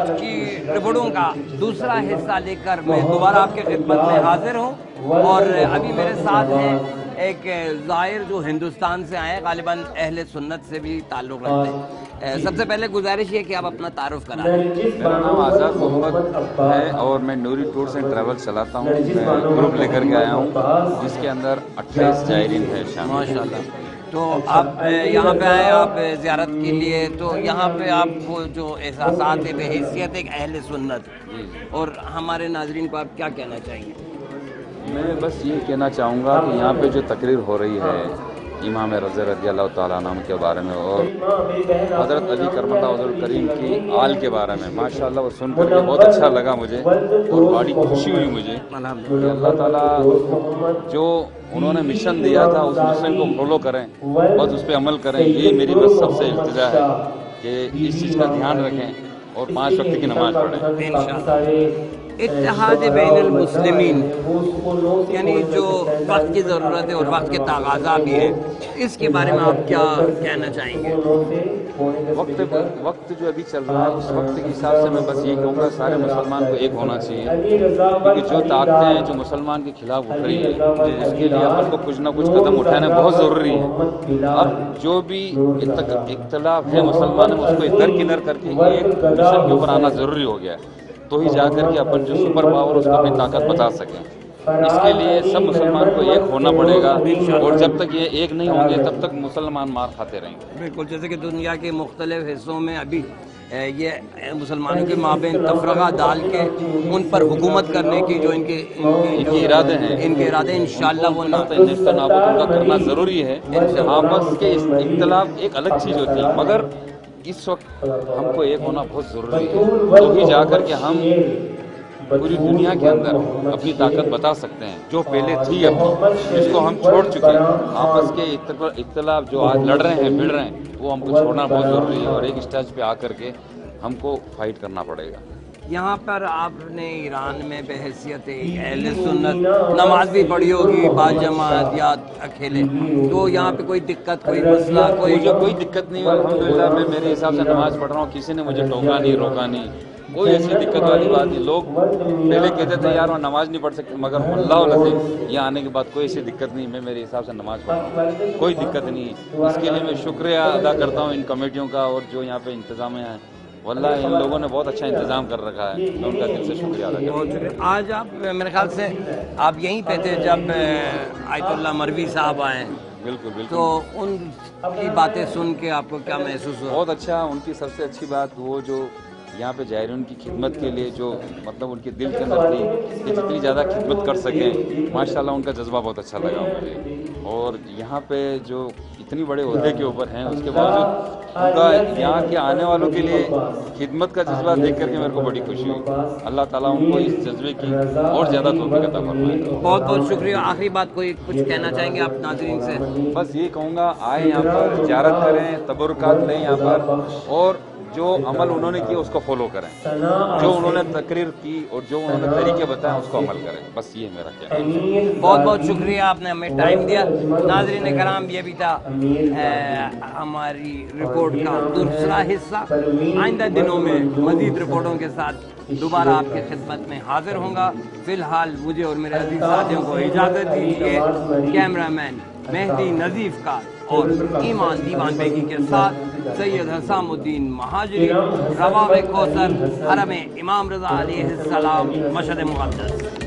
آج کی رپورٹوں کا دوسرا حصہ لے کر میں دوبارہ آپ کی خدمت میں حاضر ہوں، اور ابھی میرے ساتھ ہیں ایک زائر جو ہندوستان سے آئے ہیں، غالباً اہل سنت سے بھی تعلق رکھتے ہیں۔ سب سے پہلے گزارش یہ کہ آپ اپنا تعارف کرا دیں۔ میرا نام آزاد محمد ہے اور میں نوری ٹورز اینڈ ٹریولز چلاتا ہوں۔ میں گروپ لے کر کے آیا ہوں جس کے اندر 28 زائرین ہیں شامل۔ ماشاء اللہ۔ تو آپ یہاں پہ آئے آپ زیارت کے لیے، تو یہاں پہ آپ کو جو احساسات ہے بحیثیت ایک اہل سنت، اور ہمارے ناظرین کو آپ کیا کہنا چاہیں گے؟ میں بس یہ کہنا چاہوں گا کہ یہاں پہ جو تقریر ہو رہی ہے امام رضا رضی اللہ تعالیٰ عنہ کے بارے میں اور حضرت علی کرم اللہ وجہ الکریم کی آل کے بارے میں، ماشاءاللہ وہ سن کر کے بہت اچھا لگا مجھے اور بڑی خوشی ہوئی مجھے کہ اللہ تعالیٰ جو انہوں نے مشن دیا تھا اس مشن کو فالو کریں، بس اس پہ عمل کریں۔ یہ میری بس سب سے التجا ہے کہ اس چیز کا دھیان رکھیں اور 5 وقت کی نماز پڑھیں انشاءاللہ۔ اتحاد بین المسلمین، یعنی جو وقت کی ضرورت ہے اور وقت کے تقاضا بھی ہے، اس کے بارے میں آپ کیا کہنا چاہیں گے؟ وقت جو ابھی چل رہا ہے اس وقت کے حساب سے میں بس یہ کہوں گا سارے مسلمان کو ایک ہونا چاہیے، کیونکہ جو طاقتیں ہیں جو مسلمان کے خلاف اٹھ رہی ہے اس کے لیے اپن کو کچھ نہ کچھ قدم اٹھانا بہت ضروری ہے۔ اب جو بھی اختلاف ہے مسلمان میں اس کو درکنار کر کے ایک مشن کے اوپر آنا ضروری ہو گیا ہے، تو ہی جا کر کے اپن جو سپر پاور اس کو اپنی طاقت بتا سکیں۔ اس کے لیے سب مسلمان کو ایک ہونا پڑے گا، اور جب تک یہ ایک نہیں ہوں گے تب تک مسلمان مار کھاتے رہیں گے۔ بالکل، جیسے کہ دنیا کے مختلف حصوں میں ابھی یہ مسلمانوں کے مابین تفرقہ ڈال کے ان پر حکومت کرنے کی جو ان کے ارادے ہیں انشاءاللہ وہ نیست و نابود ان کا کرنا ضروری ہے۔ آپس کے اختلاف ایک الگ چیز ہوتی ہے، مگر اس وقت ہم کو ایک ہونا بہت ضروری ہے، تو ہی جا کر کے ہم پوری دنیا کے اندر اپنی طاقت بتا سکتے ہیں جو پہلے تھی اپنی، جس کو ہم چھوڑ چکے ہیں۔ آپس کے اختلاف جو آج لڑ رہے ہیں بھڑ رہے ہیں وہ ہم کو چھوڑنا بہت ضروری ہے، اور ایک اسٹیج پہ آ کر کے ہم کو فائٹ کرنا پڑے گا۔ یہاں پر آپ نے ایران میں بحیثیت اہل سنت نماز بھی پڑھی ہوگی باجماعت یا اکیلے، تو یہاں پہ کوئی دقت، کوئی مسئلہ، کوئی دقت نہیں ہے الحمدللہ۔ میں میرے حساب سے نماز پڑھ رہا ہوں، کسی نے مجھے ٹوکا نہیں، روکا نہیں، کوئی ایسی دقت والی بات نہیں۔ لوگ پہلے کہتے تھے یار وہ نماز نہیں پڑھ سکتے، مگر اللہ علیہ یہاں آنے کے بعد کوئی ایسی دقت نہیں، میں میرے حساب سے نماز پڑھ رہا ہوں، کوئی دقت نہیں۔ اس کے لیے میں شکریہ ادا کرتا ہوں ان کمیٹیوں کا اور جو یہاں پہ انتظامیہ ہیں، واللہ ان لوگوں نے بہت اچھا انتظام کر رکھا ہے، میں ان کا دل سے شکریہ ادا کرتا ہوں۔ آج آپ میرے خیال سے آپ یہیں پہ تھے جب آیت اللہ مروی صاحب آئے، بالکل تو ان کی باتیں سن کے آپ کو کیا محسوس ہوا؟ بہت اچھا۔ ان کی سب سے اچھی بات وہ جو یہاں پہ زائرین کی خدمت کے لیے جو مطلب ان کے دل کے اندر تھی کہ جتنی زیادہ خدمت کر سکیں، ماشاءاللہ ان کا جذبہ بہت اچھا لگا مجھے۔ اور یہاں پہ جو اتنی بڑے عہدے کے اوپر ہیں اس کے باوجود ان کا یہاں کے آنے والوں کے لیے خدمت کا جذبہ دیکھ کر کے میرے کو بڑی خوشی ہوئی۔ اللہ تعالیٰ ان کو اس جذبے کی اور زیادہ توفیق عطا فرمائے۔ بہت بہت شکریہ۔ آخری بات کوئی کچھ کہنا چاہیں گے آپ ناظرین سے؟ بس یہ کہوں گا آئیں یہاں پر زیارت کریں، تبرکات لیں یہاں پر، اور جو عمل انہوں نے کیا اس کو فالو کریں، جو انہوں نے تقریر کی اور جو انہوں نے طریقے بتائے اس کو عمل کریں، بس یہ میرا کہنا ہے۔ بہت بہت شکریہ، آپ نے ہمیں ٹائم دیا۔ ناظرین کرام، یہ بھی تھا ہماری رپورٹ کا دوسرا حصہ۔ آئندہ دنوں میں مزید رپورٹوں کے ساتھ دوبارہ آپ کی خدمت میں حاضر ہوں گا۔ فی الحال مجھے اور میرے عزیز ساتھیوں کو اجازت دیجیے۔ کیمرہ مین مہدی نظیف کا اور ایمان دیوان بیگی کے ساتھ سید حسام الدین مہاجری، رواق کوثر، حرم امام رضا علیہ السلام، مشہد مقدس۔